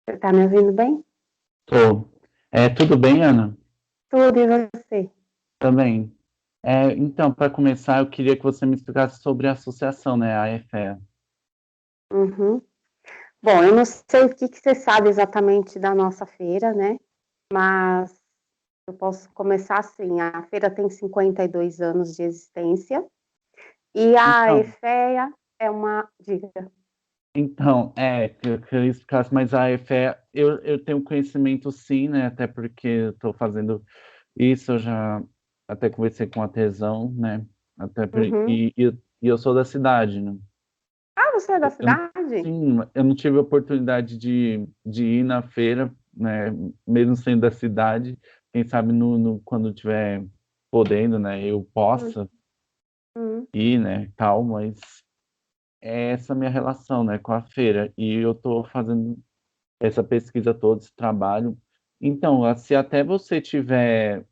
Você tá me ouvindo bem? Tô. Tudo bem, Ana? Tudo, e você? Também. Então, para começar, eu queria que você me explicasse sobre a associação, né, a EFE. Uhum. Bom, eu não sei o que que você sabe exatamente da nossa feira, né? Mas eu posso começar assim. A feira tem 52 anos de existência e a Então, EFEA é uma. Diga. eu queria explicar, mas a EFE, eu tenho conhecimento sim, né, até porque eu estou fazendo isso, eu já até conversei com a Tesão, né, Uhum. e eu sou da cidade, né. Ah, você é da Eu, cidade? sim, eu não tive a oportunidade de ir na feira, né, mesmo sendo da cidade. Quem sabe quando tiver podendo, né, eu possa Uhum. ir, né, tal, mas é essa minha relação, né, com a feira. E eu estou fazendo essa pesquisa toda, esse trabalho. Então, se até você tiver,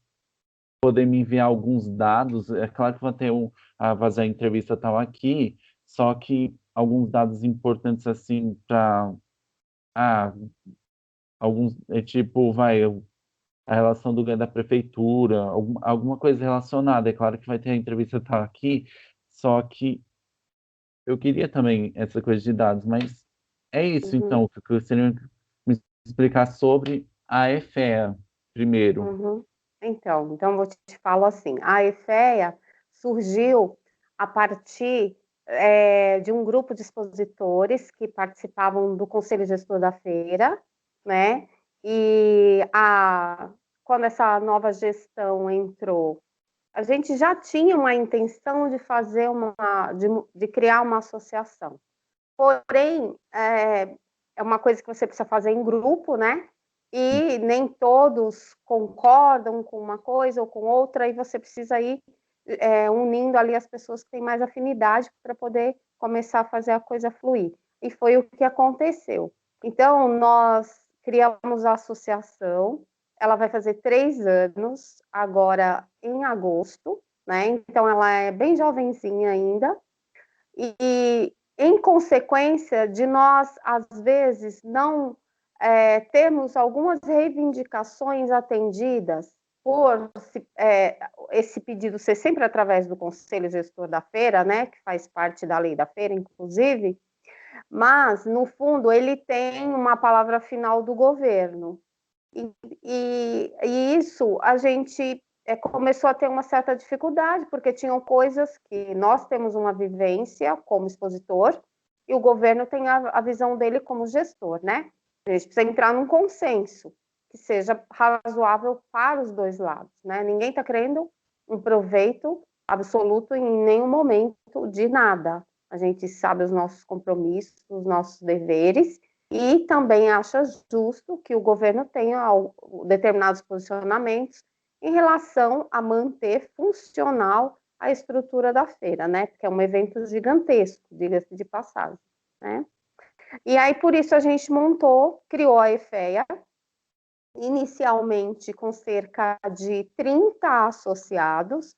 poder me enviar alguns dados, é claro que vai ter a fazer a entrevista tal aqui, só que alguns dados importantes assim para ah, alguns, tipo, a relação do ganho da prefeitura, alguma coisa relacionada. É claro que vai ter a entrevista tá aqui, só que eu queria também essa coisa de dados, mas é isso, Uhum. então, que eu gostaria de me explicar sobre a EFEA primeiro. Uhum. Então, eu vou te falar assim, a EFEA surgiu a partir de um grupo de expositores que participavam do Conselho Gestor da Feira, né? E quando essa nova gestão entrou, a gente já tinha uma intenção de fazer de criar uma associação. Porém, é uma coisa que você precisa fazer em grupo, né? E nem todos concordam com uma coisa ou com outra, e você precisa ir unindo ali as pessoas que têm mais afinidade para poder começar a fazer a coisa fluir. E foi o que aconteceu. Então, nós criamos a associação, ela vai fazer 3 anos, agora em agosto, né? Então, ela é bem jovenzinha ainda, e em consequência de nós, às vezes, não termos algumas reivindicações atendidas por esse pedido ser sempre através do Conselho Gestor da Feira, né, que faz parte da lei da feira, inclusive, mas, no fundo, ele tem uma palavra final do governo. E isso a gente começou a ter uma certa dificuldade, porque tinham coisas que nós temos uma vivência como expositor e o governo tem a visão dele como gestor, né? A gente precisa entrar num consenso que seja razoável para os dois lados, né? Ninguém está querendo um proveito absoluto em nenhum momento de nada. A gente sabe os nossos compromissos, os nossos deveres, e também acha justo que o governo tenha determinados posicionamentos em relação a manter funcional a estrutura da feira, né? Porque é um evento gigantesco, diga-se de passagem, né? E aí, por isso, a gente criou a EFEA, inicialmente com cerca de 30 associados,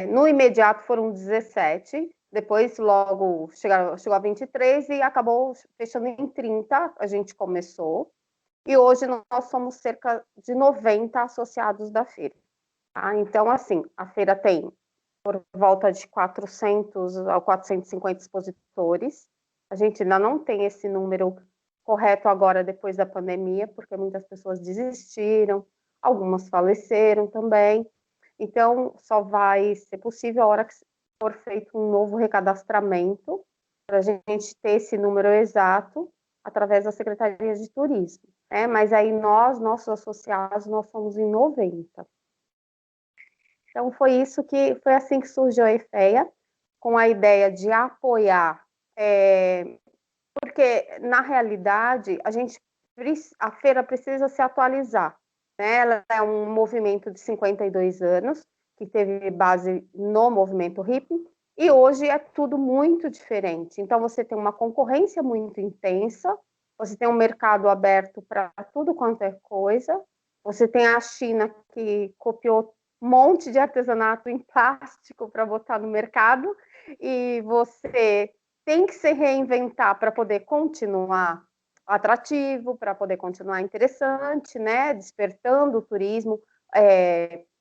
no imediato foram 17, depois logo chegou a 23 e acabou fechando em 30, a gente começou, e hoje nós somos cerca de 90 associados da feira. Tá? Então, assim, a feira tem por volta de 400 a 450 expositores. A gente ainda não tem esse número correto agora, depois da pandemia, porque muitas pessoas desistiram, algumas faleceram também. Então, só vai ser possível a hora que for feito um novo recadastramento, para a gente ter esse número exato através da Secretaria de Turismo. Mas aí nossos associados, nós somos em 90. Então, foi assim que surgiu a EFEA, com a ideia de apoiar, porque, na realidade, a feira precisa se atualizar, né? Ela é um movimento de 52 anos, que teve base no movimento hippie, e hoje é tudo muito diferente. Então, você tem uma concorrência muito intensa, você tem um mercado aberto para tudo quanto é coisa, você tem a China que copiou um monte de artesanato em plástico para botar no mercado, e você tem que se reinventar para poder continuar atrativo, para poder continuar interessante, né? Despertando o turismo,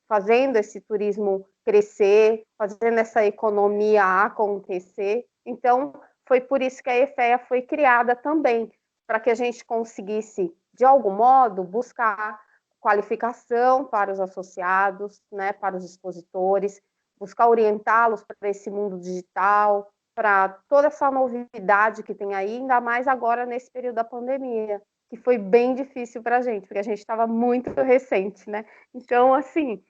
fazendo esse turismo crescer, fazendo essa economia acontecer. Então, foi por isso que a EFEA foi criada também, para que a gente conseguisse, de algum modo, buscar qualificação para os associados, né, para os expositores, buscar orientá-los para esse mundo digital, para toda essa novidade que tem aí, ainda mais agora nesse período da pandemia, que foi bem difícil para a gente, porque a gente estava muito recente, né? Então, assim,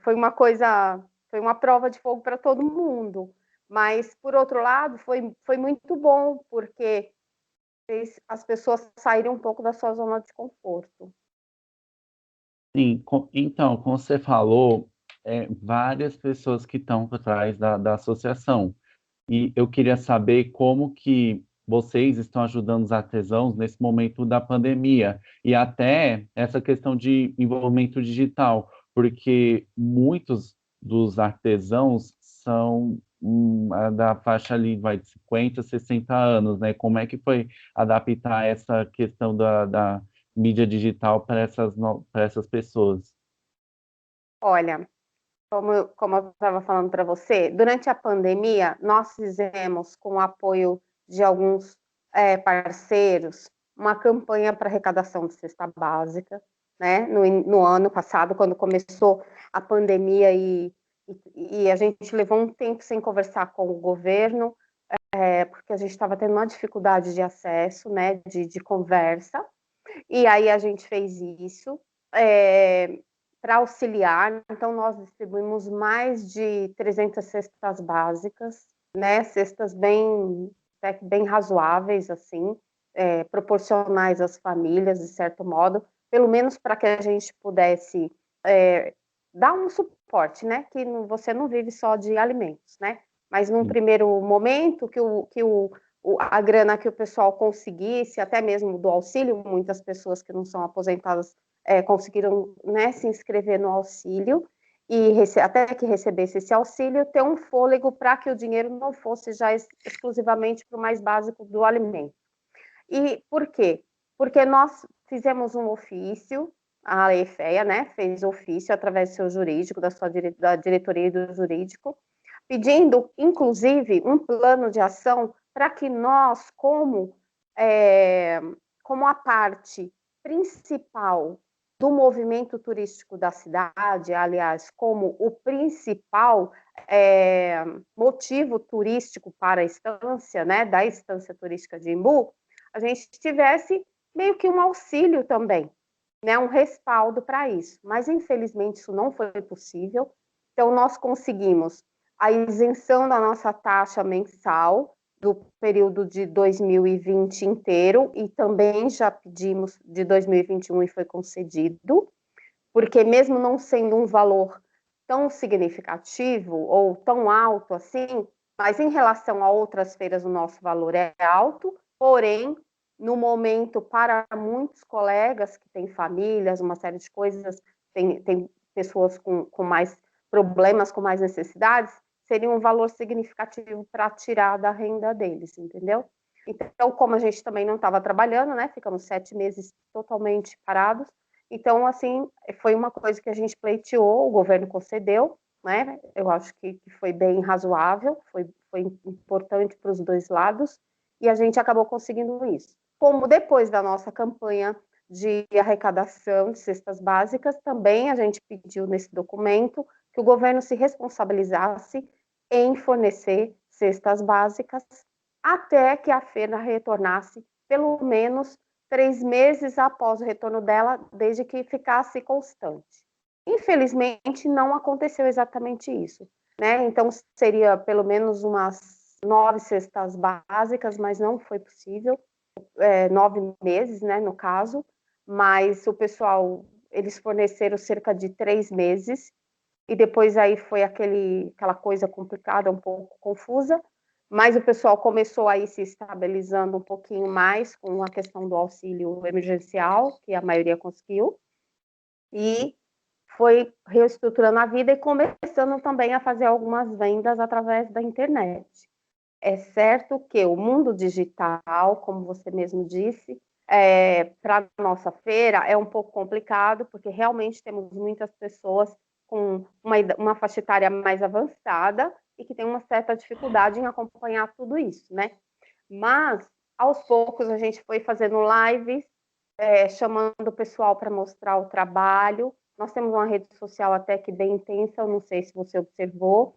foi uma coisa, foi uma prova de fogo para todo mundo. Mas, por outro lado, foi muito bom, porque fez as pessoas saírem um pouco da sua zona de conforto. Sim, então, como você falou, várias pessoas que estão por trás da associação. E eu queria saber como que vocês estão ajudando os artesãos nesse momento da pandemia e até essa questão de envolvimento digital, porque muitos dos artesãos são da faixa ali, vai de 50, 60 anos, né? Como é que foi adaptar essa questão da mídia digital para para essas pessoas? Olha, como eu estava falando para você, durante a pandemia, nós fizemos, com o apoio de alguns parceiros, uma campanha para arrecadação de cesta básica, né? No ano passado, quando começou a pandemia e a gente levou um tempo sem conversar com o governo, porque a gente estava tendo uma dificuldade de acesso, né? De conversa. E aí a gente fez isso para auxiliar. Então, nós distribuímos mais de 300 cestas básicas, né? Cestas bem razoáveis, assim, proporcionais às famílias, de certo modo, pelo menos para que a gente pudesse dar um suporte, né? Que você não vive só de alimentos, né? Mas num primeiro momento a grana que o pessoal conseguisse, até mesmo do auxílio, muitas pessoas que não são aposentadas conseguiram, né, se inscrever no auxílio e até que recebesse esse auxílio, ter um fôlego para que o dinheiro não fosse já exclusivamente para o mais básico do alimento. E por quê? Porque nós fizemos um ofício, a EFEA, né, fez ofício através do seu jurídico, da diretoria do jurídico, pedindo, inclusive, um plano de ação para que nós, como a parte principal do movimento turístico da cidade, aliás, como o principal motivo turístico para a estância, né, da estância turística de Imbu, a gente tivesse meio que um auxílio também, né, um respaldo para isso. Mas, infelizmente, isso não foi possível. Então, nós conseguimos a isenção da nossa taxa mensal do período de 2020 inteiro e também já pedimos de 2021 e foi concedido, porque mesmo não sendo um valor tão significativo ou tão alto assim, mas em relação a outras feiras o nosso valor é alto, porém, no momento, para muitos colegas que têm famílias, uma série de coisas, tem pessoas com mais problemas, com mais necessidades, seria um valor significativo para tirar da renda deles, entendeu? Então, como a gente também não estava trabalhando, né, ficamos 7 meses totalmente parados, então, assim, foi uma coisa que a gente pleiteou, o governo concedeu, né, eu acho que foi bem razoável, foi importante para os dois lados, e a gente acabou conseguindo isso. Como depois da nossa campanha de arrecadação de cestas básicas, também a gente pediu nesse documento que o governo se responsabilizasse em fornecer cestas básicas até que a feira retornasse, pelo menos 3 meses após o retorno dela, desde que ficasse constante. Infelizmente, não aconteceu exatamente isso, né? Então, seria pelo menos umas 9 cestas básicas, mas não foi possível, 9 meses, né, no caso, mas o pessoal, eles forneceram cerca de 3 meses, e depois aí foi aquela coisa complicada, um pouco confusa, mas o pessoal começou aí se estabilizando um pouquinho mais com a questão do auxílio emergencial, que a maioria conseguiu, e foi reestruturando a vida e começando também a fazer algumas vendas através da internet. É certo que o mundo digital, como você mesmo disse, para a nossa feira é um pouco complicado, porque realmente temos muitas pessoas com uma faixa etária mais avançada e que tem uma certa dificuldade em acompanhar tudo isso, né? Mas, aos poucos, a gente foi fazendo lives, chamando o pessoal para mostrar o trabalho. Nós temos uma rede social até que bem intensa, eu não sei se você observou,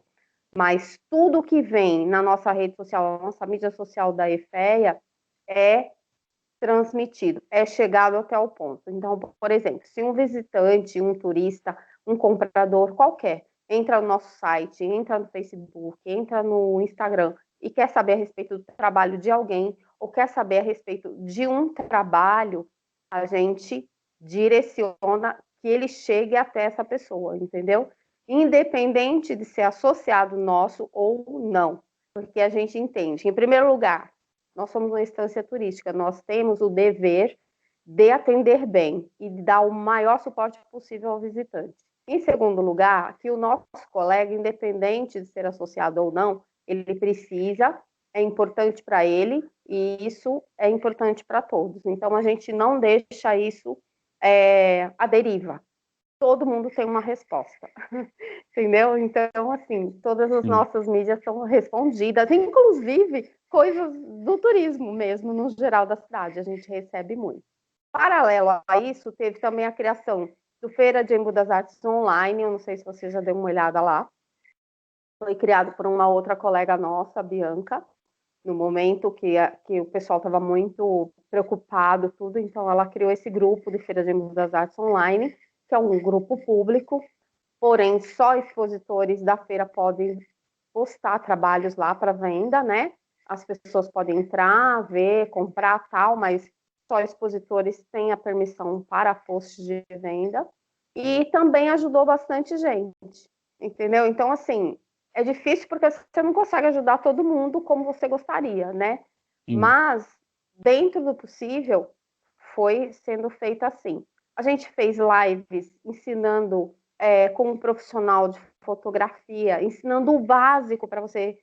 mas tudo que vem na nossa rede social, na nossa mídia social da EFEA, é transmitido, é chegado até o ponto. Então, por exemplo, se um visitante, um turista, um comprador qualquer, entra no nosso site, entra no Facebook, entra no Instagram e quer saber a respeito do trabalho de alguém, ou quer saber a respeito de um trabalho, a gente direciona que ele chegue até essa pessoa, entendeu? Independente de ser associado nosso ou não, porque a gente entende. Em primeiro lugar, nós somos uma instância turística, nós temos o dever de atender bem e de dar o maior suporte possível ao visitante. Em segundo lugar, que o nosso colega, independente de ser associado ou não, ele precisa, é importante para ele e isso é importante para todos. Então, a gente não deixa isso à deriva. Todo mundo tem uma resposta, entendeu? Então, assim, todas as Sim, nossas mídias são respondidas, inclusive coisas do turismo mesmo, no geral da cidade, a gente recebe muito. Paralelo a isso, teve também a criação do Feira de Embu das Artes Online, eu não sei se você já deu uma olhada lá, foi criado por uma outra colega nossa, a Bianca, no momento que o pessoal estava muito preocupado, tudo, então ela criou esse grupo de Feira de Embu das Artes Online, que é um grupo público, porém só expositores da feira podem postar trabalhos lá para venda, né? As pessoas podem entrar, ver, comprar tal, mas só expositores têm a permissão para posts de venda. E também ajudou bastante gente, entendeu? Então, assim, é difícil porque você não consegue ajudar todo mundo como você gostaria, né? sim. Mas, dentro do possível, foi sendo feito assim. A gente fez lives ensinando com um profissional de fotografia, ensinando o básico para você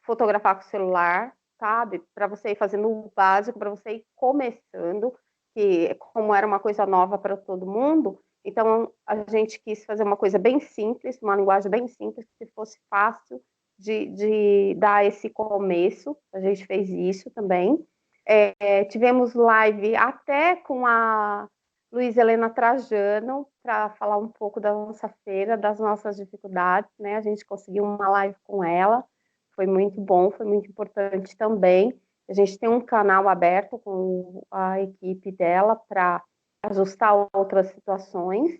fotografar com o celular, sabe? Para você ir fazendo o básico, para você ir começando, que como era uma coisa nova para todo mundo, então a gente quis fazer uma coisa bem simples, uma linguagem bem simples, que fosse fácil de dar esse começo. A gente fez isso também. Tivemos live até com a Luiz Helena Trajano, para falar um pouco da nossa feira, das nossas dificuldades, né? A gente conseguiu uma live com ela, foi muito bom, foi muito importante também. A gente tem um canal aberto com a equipe dela para ajustar outras situações,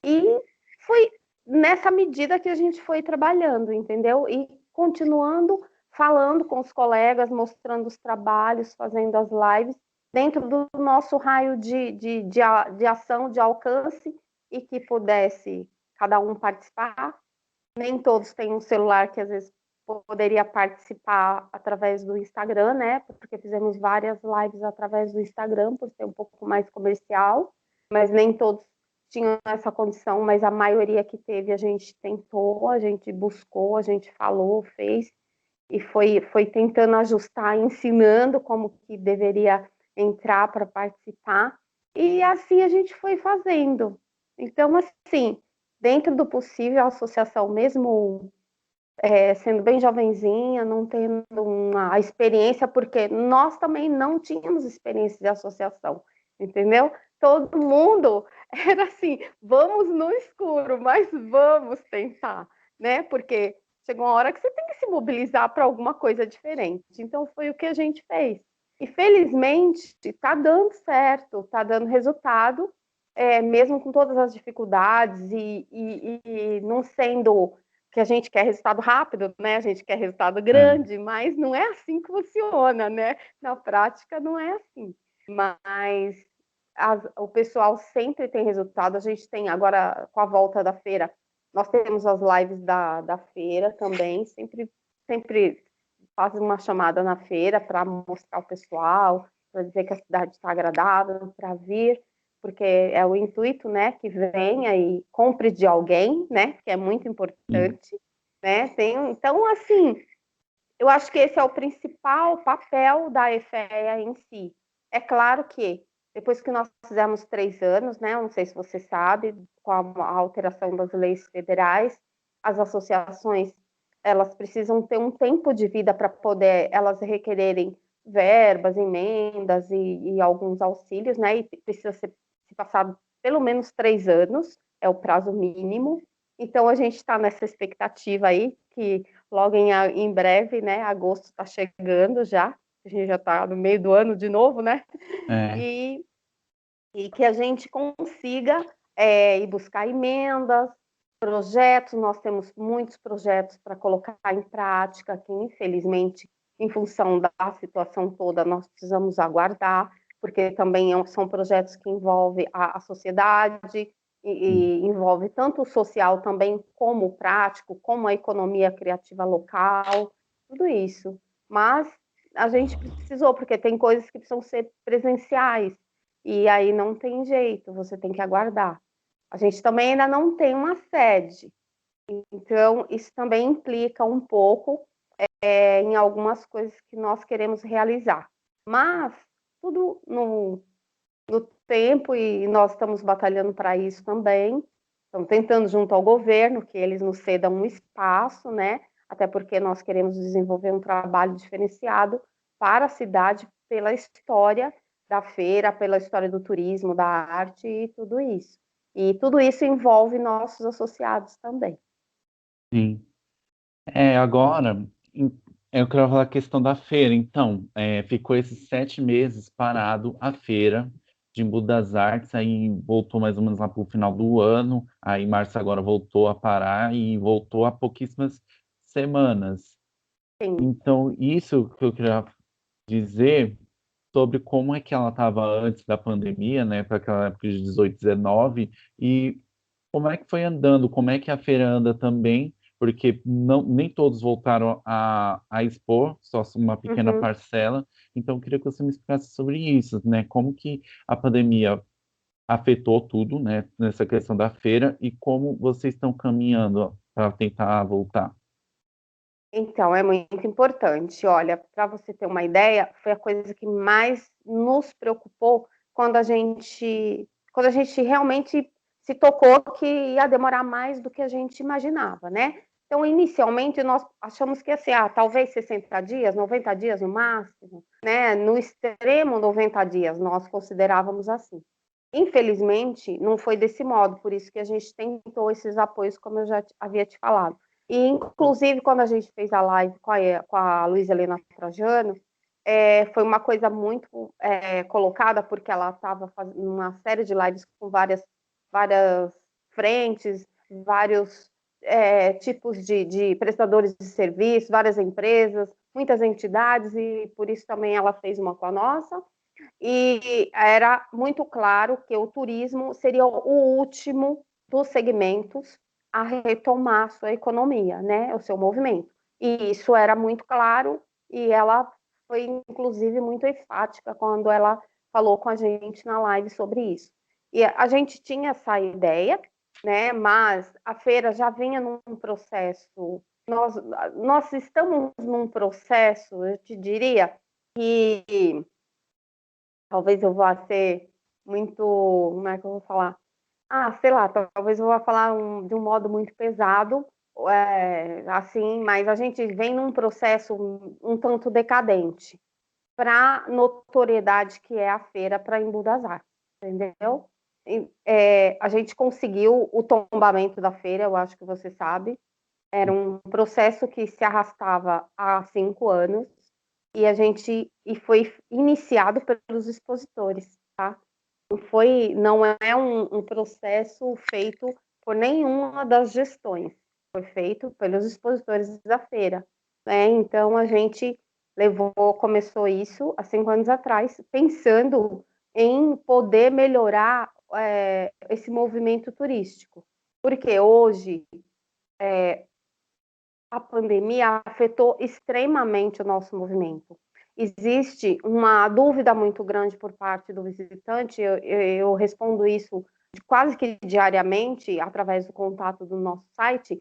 e foi nessa medida que a gente foi trabalhando, entendeu? E continuando falando com os colegas, mostrando os trabalhos, fazendo as lives, dentro do nosso raio de ação, de alcance, e que pudesse cada um participar. Nem todos têm um celular que às vezes poderia participar através do Instagram, né? Porque fizemos várias lives através do Instagram, por ser um pouco mais comercial, mas nem todos tinham essa condição, mas a maioria que teve a gente tentou, a gente buscou, a gente falou, fez, e foi tentando ajustar, ensinando como que deveria entrar para participar, e assim a gente foi fazendo. Então, assim, dentro do possível, a associação, mesmo sendo bem jovenzinha, não tendo uma experiência, porque nós também não tínhamos experiência de associação, entendeu? Todo mundo era assim, vamos no escuro, mas vamos tentar, né? Porque chegou uma hora que você tem que se mobilizar para alguma coisa diferente. Então foi o que a gente fez. E felizmente está dando certo, está dando resultado, mesmo com todas as dificuldades e não sendo que a gente quer resultado rápido, né? A gente quer resultado É. grande, mas não é assim que funciona, né? Na prática não é assim. Mas o pessoal sempre tem resultado. A gente tem agora, com a volta da feira, nós temos as lives da feira também, sempre faz uma chamada na feira para mostrar o pessoal, para dizer que a cidade está agradável para vir, porque é o intuito, né, que venha e compre de alguém, né, que é muito Sim. importante, né, então, assim, Eu acho que esse é o principal papel da EFEA em si. É claro que, depois que nós fizemos 3 anos, né, não sei se você sabe, com a alteração das leis federais, as associações, elas precisam ter um tempo de vida para poder, elas requererem verbas, emendas e alguns auxílios, né, e precisa ser passado pelo menos 3 anos, é o prazo mínimo. Então, a gente está nessa expectativa aí, que logo em breve, né? Agosto está chegando já, a gente já está no meio do ano de novo, né? É, E que a gente consiga ir buscar emendas, projetos. Nós temos muitos projetos para colocar em prática, que infelizmente, em função da situação toda, nós precisamos aguardar, porque também são projetos que envolvem a sociedade, e envolve tanto o social também como o prático, como a economia criativa local, tudo isso. Mas a gente precisou, porque tem coisas que precisam ser presenciais, e aí não tem jeito, você tem que aguardar. A gente também ainda não tem uma sede, então isso também implica um pouco em algumas coisas que nós queremos realizar. Mas tudo no tempo, e nós estamos batalhando para isso também. Estamos tentando, junto ao governo, que eles nos cedam um espaço, né? Até porque nós queremos desenvolver um trabalho diferenciado para a cidade, pela história da feira, pela história do turismo, da arte e tudo isso. E tudo isso envolve nossos associados também. sim. Agora, eu quero falar a questão da feira. Então, ficou esses 7 meses parado a feira de Embu das Artes, aí voltou mais ou menos lá para o final do ano, aí março agora voltou a parar e voltou há pouquíssimas semanas. Sim. Então, isso que eu queria dizer sobre como é que ela estava antes da pandemia, né, para aquela época de 18, 19, e como é que foi andando, como é que a feira anda também, porque não, nem todos voltaram a expor, só uma pequena Uhum. parcela. Então, eu queria que você me explicasse sobre isso, né, como que a pandemia afetou tudo, né, nessa questão da feira e como vocês estão caminhando para tentar voltar. Então, é muito importante. Olha, para você ter uma ideia, foi a coisa que mais nos preocupou quando a gente realmente se tocou que ia demorar mais do que a gente imaginava, né? Então, inicialmente, nós achamos que ia ser, talvez 60 dias, 90 dias no máximo, né? No extremo, 90 dias, nós considerávamos assim. Infelizmente, não foi desse modo, por isso que a gente tentou esses apoios, como eu já havia te falado. E, inclusive, quando a gente fez a live com a Luísa Helena Trajano, foi uma coisa muito colocada, porque ela estava fazendo uma série de lives com várias frentes, vários tipos de prestadores de serviço, várias empresas, muitas entidades, e por isso também ela fez uma com a nossa. E era muito claro que o turismo seria o último dos segmentos a retomar a sua economia, né, o seu movimento. E isso era muito claro, e ela foi, inclusive, muito enfática quando ela falou com a gente na live sobre isso. E a gente tinha essa ideia, né, mas a feira já vinha num processo, nós estamos num processo, eu te diria, que talvez eu vá ser muito, como é que eu vou falar? Sei lá, talvez eu vá falar de um modo muito pesado, assim, mas a gente vem num processo um tanto decadente para notoriedade que é a feira para Embu das Artes, entendeu? A gente conseguiu o tombamento da feira, eu acho que você sabe, era um processo que se arrastava há 5 anos, e foi iniciado pelos expositores, tá? Não é um processo feito por nenhuma das gestões, foi feito pelos expositores da feira, né? Então a gente começou isso há 5 anos atrás, pensando em poder melhorar esse movimento turístico, porque hoje a pandemia afetou extremamente o nosso movimento. Existe uma dúvida muito grande por parte do visitante, eu respondo isso quase que diariamente através do contato do nosso site,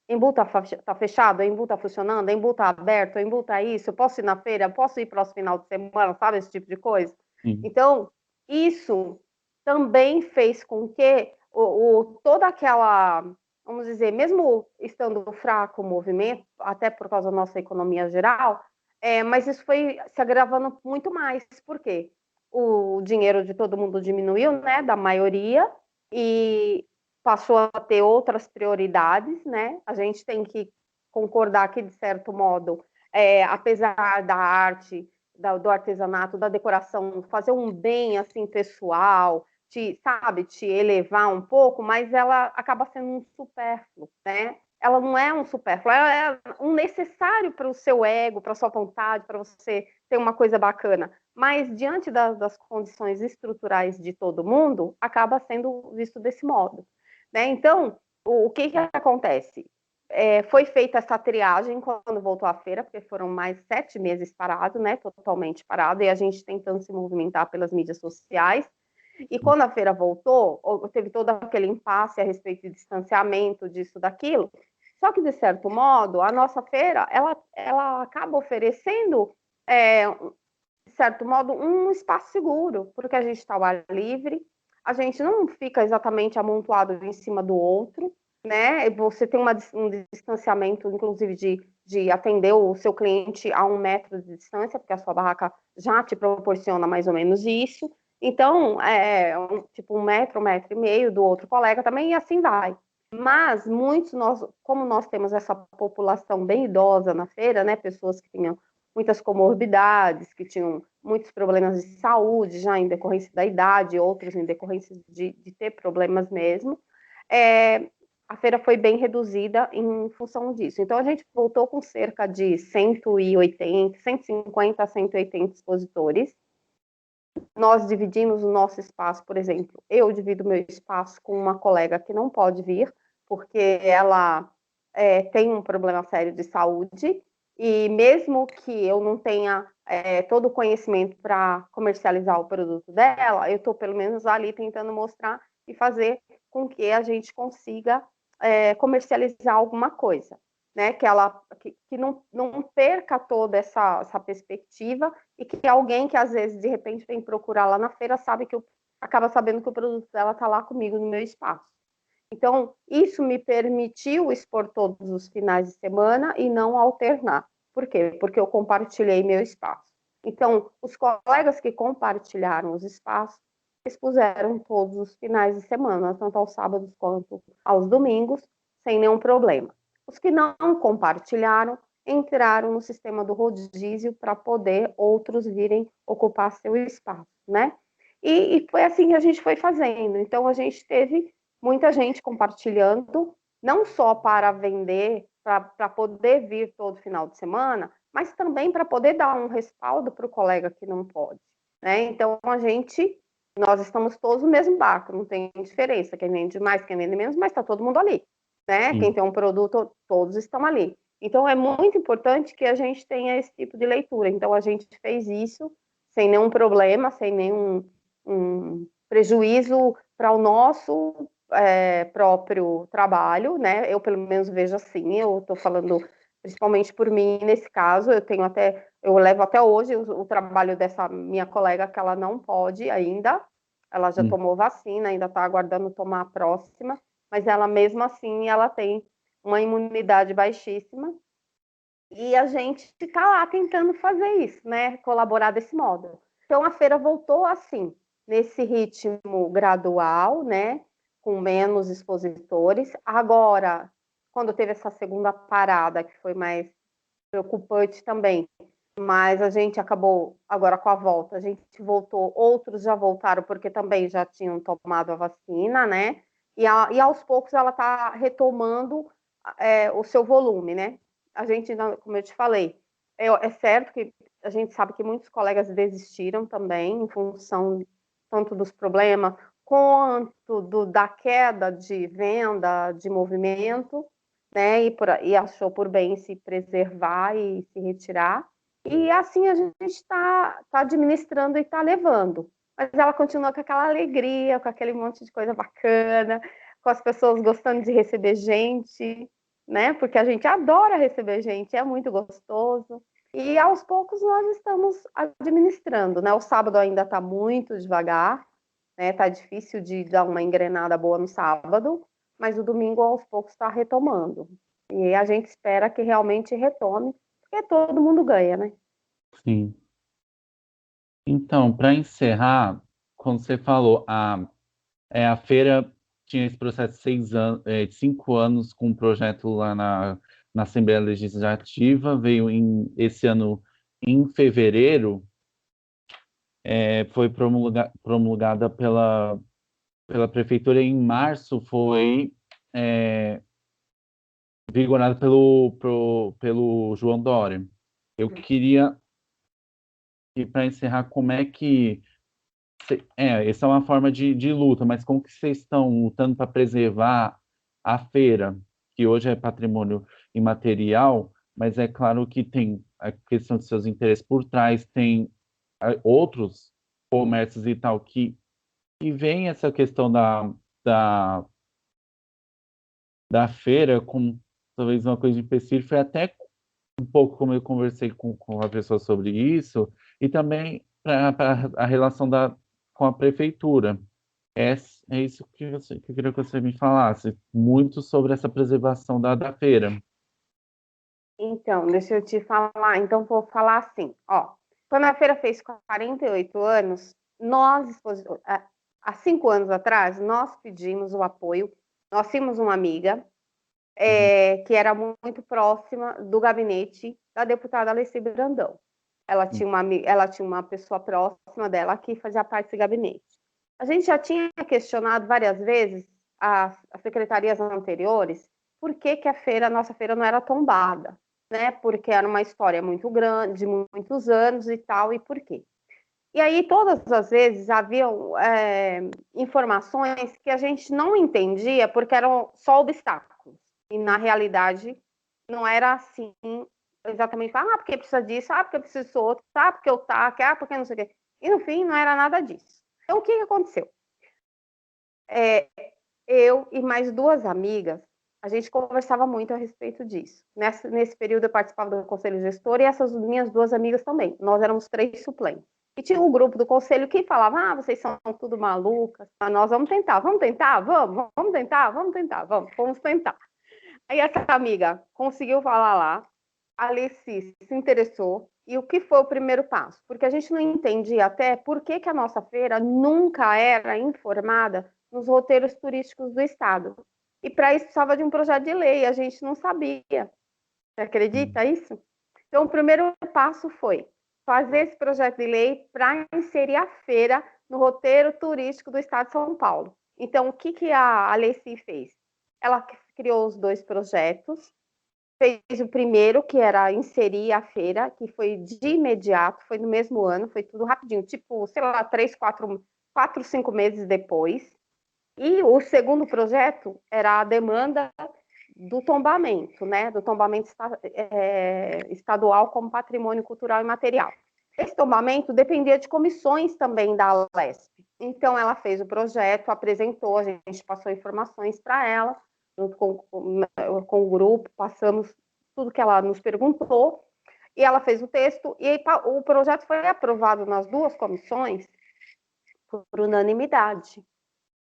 Embu tá fechado, Embu tá funcionando, Embu tá aberto, Embu tá isso, eu posso ir na feira, posso ir próximo final de semana, sabe, esse tipo de coisa. Sim. Então, isso também fez com que toda aquela, vamos dizer, mesmo estando fraco o movimento, até por causa da nossa economia geral, mas isso foi se agravando muito mais. Por quê? O dinheiro de todo mundo diminuiu, né, da maioria, e passou a ter outras prioridades, né? A gente tem que concordar que, de certo modo, apesar da arte, do artesanato, da decoração, fazer um bem assim pessoal, te elevar um pouco, mas ela acaba sendo um supérfluo, né? Ela não é um supérfluo, ela é um necessário para o seu ego, para a sua vontade, para você ter uma coisa bacana. Mas, diante das condições estruturais de todo mundo, acaba sendo visto desse modo. Né? Então, o que acontece? Foi feita essa triagem quando voltou à feira, porque foram mais 7 meses parado, né? Totalmente parado, e a gente tentando se movimentar pelas mídias sociais. E quando a feira voltou, teve todo aquele impasse a respeito de distanciamento, disso, daquilo. Só que, de certo modo, a nossa feira, ela acaba oferecendo, de certo modo, um espaço seguro, porque a gente está ao ar livre, a gente não fica exatamente amontoado em cima do outro, né? Você tem um distanciamento, inclusive, de atender o seu cliente a 1 metro de distância, porque a sua barraca já te proporciona mais ou menos isso. Então, tipo 1 metro, 1,5 metro do outro colega também, e assim vai. Mas como nós temos essa população bem idosa na feira, né? Pessoas que tinham muitas comorbidades, que tinham muitos problemas de saúde, já em decorrência da idade, outros em decorrência de ter problemas mesmo, a feira foi bem reduzida em função disso. Então, a gente voltou com cerca de 180, 150 a 180 expositores. Nós dividimos o nosso espaço, por exemplo, eu divido meu espaço com uma colega que não pode vir, porque ela tem um problema sério de saúde, e mesmo que eu não tenha todo o conhecimento para comercializar o produto dela, eu estou pelo menos ali tentando mostrar e fazer com que a gente consiga comercializar alguma coisa, né? Que não perca toda essa perspectiva, e que alguém que às vezes de repente vem procurar lá na feira acaba sabendo que o produto dela está lá comigo no meu espaço. Então, isso me permitiu expor todos os finais de semana e não alternar. Por quê? Porque eu compartilhei meu espaço. Então, os colegas que compartilharam os espaços expuseram todos os finais de semana, tanto aos sábados quanto aos domingos, sem nenhum problema. Os que não compartilharam entraram no sistema do rodízio para poder outros virem ocupar seu espaço, né? E foi assim que a gente foi fazendo. Então, a gente teve muita gente compartilhando, não só para vender, para poder vir todo final de semana, mas também para poder dar um respaldo para o colega que não pode. Né? Então, nós estamos todos no mesmo barco, não tem diferença, quem vende mais, quem vende menos, mas está todo mundo ali. Né? Quem tem um produto, todos estão ali. Então, é muito importante que a gente tenha esse tipo de leitura. Então, a gente fez isso sem nenhum problema, sem nenhum prejuízo para o nosso próprio trabalho, né? Eu, pelo menos, vejo assim. Eu estou falando principalmente por mim nesse caso. Eu levo até hoje o trabalho dessa minha colega, que ela não pode ainda. Ela já tomou vacina, ainda está aguardando tomar a próxima, mas ela mesmo assim, ela tem uma imunidade baixíssima, e a gente fica lá tentando fazer isso, né? Colaborar desse modo. Então, a feira voltou assim, nesse ritmo gradual, né? Com menos expositores. Agora, quando teve essa segunda parada, que foi mais preocupante também, mas a gente acabou agora com a volta, a gente voltou, outros já voltaram porque também já tinham tomado a vacina, né? E aos poucos ela está retomando o seu volume, né? A gente, como eu te falei, é certo que a gente sabe que muitos colegas desistiram também em função tanto dos problemas quanto da queda de venda, de movimento, né? E achou por bem se preservar e se retirar. E assim a gente está administrando e está levando. Mas ela continua com aquela alegria, com aquele monte de coisa bacana, com as pessoas gostando de receber gente. né? Porque a gente adora receber gente, é muito gostoso. E aos poucos nós estamos administrando, né? O sábado ainda está muito devagar, né? Tá difícil de dar uma engrenada boa no sábado, mas o domingo aos poucos está retomando. E a gente espera que realmente retome, porque todo mundo ganha, né? Sim. Então, para encerrar, quando você falou, a feira tinha esse processo de 6 anos, 5 anos com um projeto lá na Assembleia Legislativa, veio esse ano em fevereiro, foi promulgada pela prefeitura, e em março foi é, vigorada pelo João Dória. Eu queria, e para encerrar, como é que essa é uma forma de luta, mas como que vocês estão lutando para preservar a feira, que hoje é patrimônio imaterial, mas é claro que tem a questão de seus interesses por trás, tem outros comércios e tal que vem essa questão da, da feira como talvez uma coisa específica, foi até um pouco como eu conversei com a pessoa sobre isso, e também para a relação com a prefeitura. É, é isso que eu queria que você me falasse, muito sobre essa preservação da feira. Então, deixa eu te falar. Então, vou falar assim, ó. Quando a feira fez 48 anos, nós, há 5 anos atrás, nós pedimos o apoio. Nós tínhamos uma amiga Uhum. que era muito próxima do gabinete da deputada Alessi Brandão. Ela tinha uma pessoa próxima dela que fazia parte desse gabinete. A gente já tinha questionado várias vezes as secretarias anteriores por que, que a nossa feira não era tombada, né? Porque era uma história muito grande, de muitos anos e tal, e por quê? E aí, todas as vezes, haviam informações que a gente não entendia porque eram só obstáculos. E, na realidade, não era assim exatamente, porque precisa disso, porque precisa disso outro, porque eu porque não sei o quê. E, no fim, não era nada disso. Então, o que aconteceu? Eu e mais 2 amigas, a gente conversava muito a respeito disso. Nesse período, eu participava do conselho gestor e essas minhas 2 amigas também. Nós éramos 3 suplentes. E tinha um grupo do conselho que falava: vocês são tudo malucas, nós vamos tentar, vamos tentar, vamos tentar. Aí essa amiga conseguiu falar lá, a Alice se interessou, e o que foi o primeiro passo? Porque a gente não entendia até por que a nossa feira nunca era informada nos roteiros turísticos do Estado. E para isso precisava de um projeto de lei, a gente não sabia. Você acredita isso? Então, o primeiro passo foi fazer esse projeto de lei para inserir a feira no roteiro turístico do Estado de São Paulo. Então, o que a Alessi fez? Ela criou os 2 projetos, fez o primeiro, que era inserir a feira, que foi de imediato, foi no mesmo ano, foi tudo rapidinho, tipo, sei lá, 3, 4, 5 meses depois. E o segundo projeto era a demanda do tombamento, né? Do tombamento estadual como patrimônio cultural e material. Esse tombamento dependia de comissões também da Alesp. Então, ela fez o projeto, apresentou, a gente passou informações para ela, junto com o grupo, passamos tudo que ela nos perguntou, e ela fez o texto, e o projeto foi aprovado nas 2 comissões por unanimidade.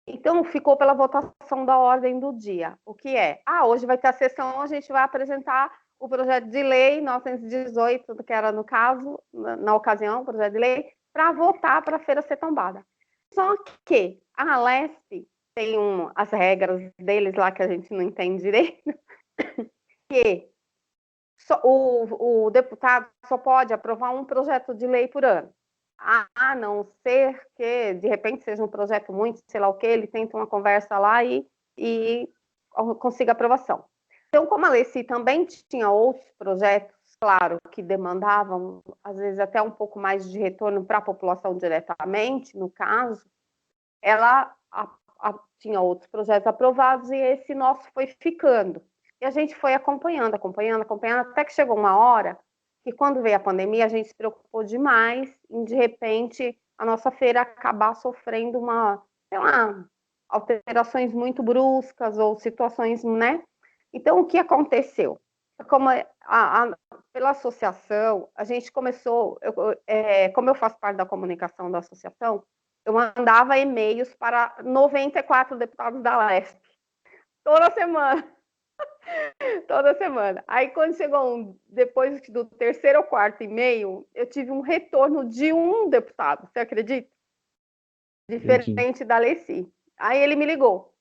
Então, ficou pela votação da ordem do dia. O que é? Hoje vai ter a sessão, a gente vai apresentar o projeto de lei 918, que era no caso, na ocasião, o projeto de lei, para votar para a feira ser tombada. Só que a Alesp tem as regras deles lá que a gente não entende direito, que o deputado só pode aprovar um projeto de lei por ano. A não ser que, de repente, seja um projeto muito, sei lá o que, ele tenta uma conversa lá e consiga aprovação. Então, como a Leci também tinha outros projetos, claro, que demandavam, às vezes, até um pouco mais de retorno para a população diretamente, no caso, ela tinha outros projetos aprovados e esse nosso foi ficando. E a gente foi acompanhando, até que chegou uma hora que, quando veio a pandemia, a gente se preocupou demais em, de repente, a nossa feira acabar sofrendo sei lá, alterações muito bruscas ou situações, né, Então, o que aconteceu? Pela associação, a gente começou, como eu faço parte da comunicação da associação, eu mandava e-mails para 94 deputados da Leste, toda semana. Toda semana. Aí, quando chegou depois do terceiro ou quarto e-mail, eu tive um retorno de um deputado, você acredita? Entendi. Diferente da Leci. Aí ele me ligou.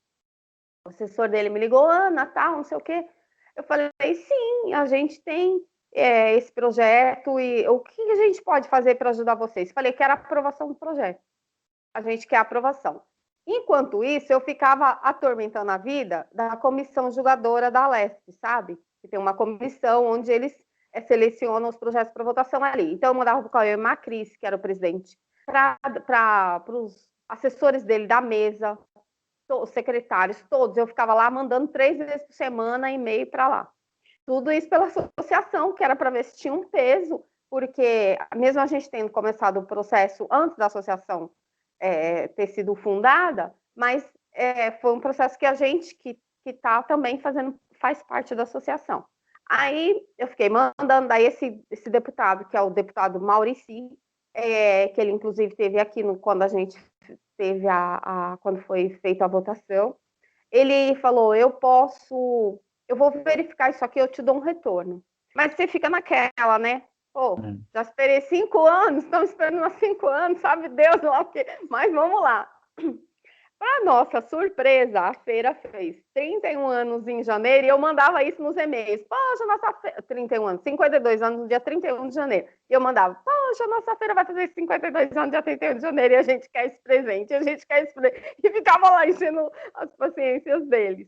O assessor dele me ligou, Ana, tal, não sei o quê. Eu falei, sim, a gente tem esse projeto e o que a gente pode fazer para ajudar vocês? Falei, quero a aprovação do projeto. A gente quer a aprovação. Enquanto isso, eu ficava atormentando a vida da comissão julgadora da Leste, sabe? Que tem uma comissão onde eles selecionam os projetos para votação ali. Então, eu mandava para o Cauê Macris, que era o presidente, para os assessores dele da mesa, os secretários, todos. Eu ficava lá mandando 3 vezes por semana e-mail para lá. Tudo isso pela associação, que era para ver se tinha um peso, porque mesmo a gente tendo começado o processo antes da associação ter sido fundada, mas foi um processo que a gente que está também faz parte da associação. Aí eu fiquei mandando, daí esse deputado, que é o deputado Maurici, que ele inclusive teve aqui quando a gente teve quando foi feita a votação, ele falou, eu vou verificar isso aqui, eu te dou um retorno. Mas você fica naquela, né? Pô, já esperei 5 anos, estamos esperando há 5 anos, sabe Deus lá o quê? Mas vamos lá. Para nossa surpresa, a feira fez 31 anos em janeiro e eu mandava isso nos e-mails. Poxa, nossa feira... 31 anos, 52 anos no dia 31 de janeiro. E eu mandava, poxa, nossa feira vai fazer 52 anos no dia 31 de janeiro e a gente quer esse presente, a gente quer esse presente. E ficava lá enchendo as paciências deles.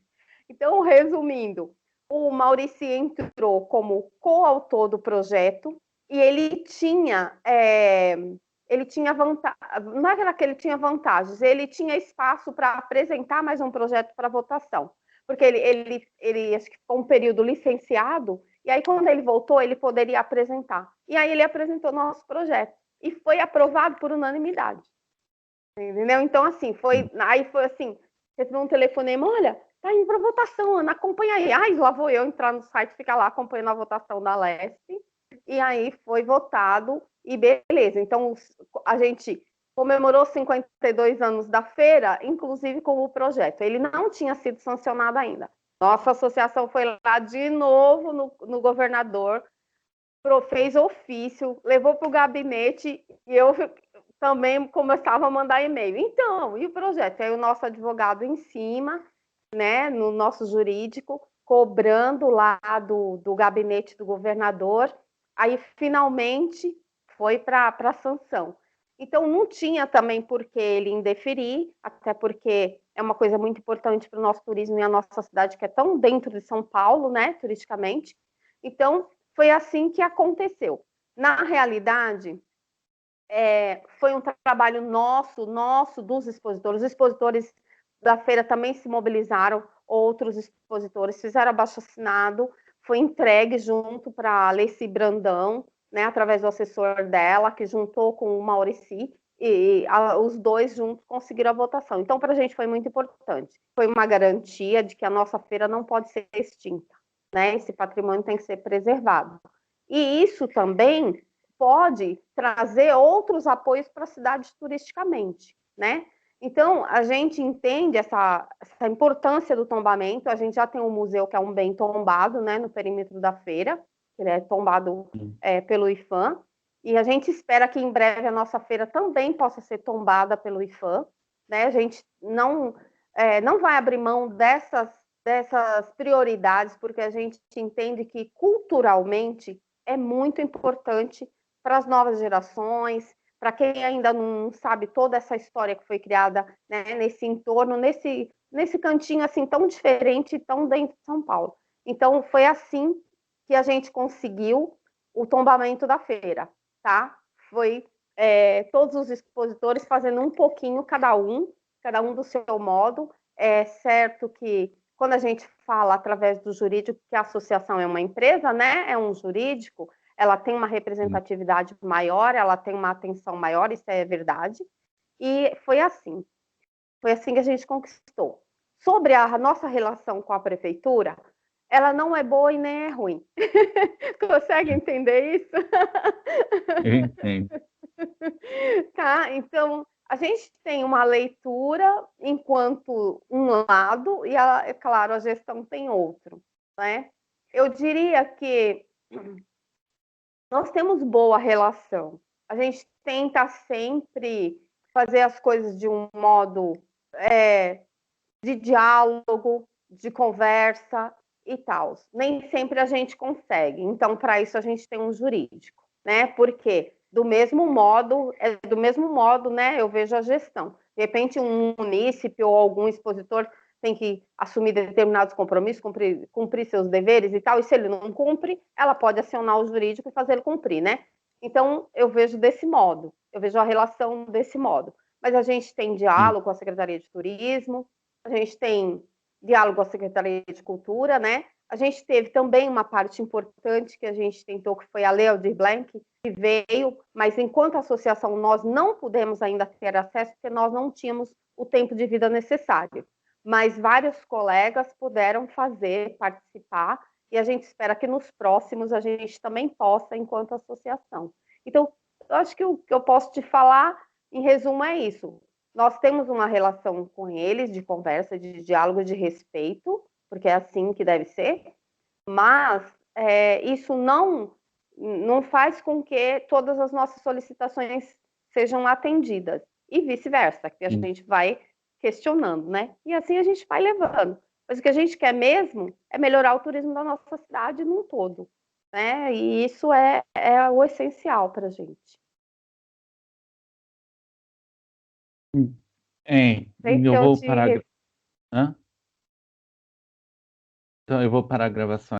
Então, resumindo, o Maurici entrou como coautor do projeto e ele tinha vantagem, não era que ele tinha vantagens, ele tinha espaço para apresentar mais um projeto para votação, porque ele acho que ficou um período licenciado, e aí quando ele voltou, ele poderia apresentar. E aí ele apresentou nosso projeto, e foi aprovado por unanimidade. Entendeu? Então, assim, aí foi assim, recebi um telefonema, olha, tá indo para votação, Ana, acompanha aí. Ai, lá vou eu entrar no site, ficar lá acompanhando a votação da Leste, e aí foi votado, e beleza. Então, a gente comemorou 52 anos da feira, inclusive com o projeto. Ele não tinha sido sancionado ainda. Nossa associação foi lá de novo no governador, fez ofício, levou para o gabinete, e eu também começava a mandar e-mail. Então, e o projeto? Aí o nosso advogado em cima, né, no nosso jurídico, cobrando lá do gabinete do governador, aí finalmente foi para a sanção. Então, não tinha também por que ele indeferir, até porque é uma coisa muito importante para o nosso turismo e a nossa cidade, que é tão dentro de São Paulo, né, turisticamente. Então, foi assim que aconteceu. Na realidade, foi um trabalho nosso, dos expositores. Os expositores da feira também se mobilizaram, outros expositores fizeram abaixo-assinado, foi entregue junto para a Leci Brandão, né, através do assessor dela, que juntou com o Maurici, e os dois juntos conseguiram a votação. Então, para a gente foi muito importante. Foi uma garantia de que a nossa feira não pode ser extinta, né? Esse patrimônio tem que ser preservado. E isso também pode trazer outros apoios para a cidade turisticamente, né? Então, a gente entende essa importância do tombamento. A gente já tem um museu que é um bem tombado, né, no perímetro da feira, ele é tombado pelo IPHAN, e a gente espera que em breve a nossa feira também possa ser tombada pelo IPHAN, né? A gente não vai abrir mão dessas prioridades, porque a gente entende que culturalmente é muito importante para as novas gerações, para quem ainda não sabe toda essa história que foi criada, né, nesse entorno, nesse cantinho assim tão diferente, tão dentro de São Paulo. Então, foi assim que a gente conseguiu o tombamento da feira, tá? Foi todos os expositores fazendo um pouquinho cada um do seu modo. É certo que quando a gente fala através do jurídico que a associação é uma empresa, né? É um jurídico, ela tem uma representatividade maior, ela tem uma atenção maior, isso é verdade. E foi assim que a gente conquistou. Sobre a nossa relação com a prefeitura, ela não é boa e nem é ruim. Consegue entender isso? Eu entendo. Tá? Então, a gente tem uma leitura enquanto um lado, e, é claro, a gestão tem outro. Né? Eu diria que nós temos boa relação. A gente tenta sempre fazer as coisas de um modo de diálogo, de conversa e tal. Nem sempre a gente consegue. Então, para isso, a gente tem um jurídico, né? Porque do mesmo modo, né? Eu vejo a gestão. De repente, um munícipe ou algum expositor tem que assumir determinados compromissos, cumprir seus deveres e tal, e se ele não cumpre, ela pode acionar o jurídico e fazer ele cumprir, né? Então, eu vejo desse modo, eu vejo a relação desse modo. Mas a gente tem Sim. diálogo com a Secretaria de Turismo, a gente tem diálogo com a Secretaria de Cultura, né? A gente teve também uma parte importante que a gente tentou, que foi a Lei Aldir Blanc, que veio, mas enquanto associação nós não pudemos ainda ter acesso, porque nós não tínhamos o tempo de vida necessário. Mas vários colegas puderam fazer, participar, e a gente espera que nos próximos a gente também possa, enquanto associação. Então, eu acho que o que eu posso te falar, em resumo, é isso. Nós temos uma relação com eles de conversa, de diálogo, de respeito, porque é assim que deve ser, mas isso não faz com que todas as nossas solicitações sejam atendidas, e vice-versa, que a Sim. gente vai questionando, né? E assim a gente vai levando. Mas o que a gente quer mesmo é melhorar o turismo da nossa cidade num todo, né? E isso é o essencial para a gente. Sei se Eu eu vou parar. te Hã? Então, eu vou parar a gravação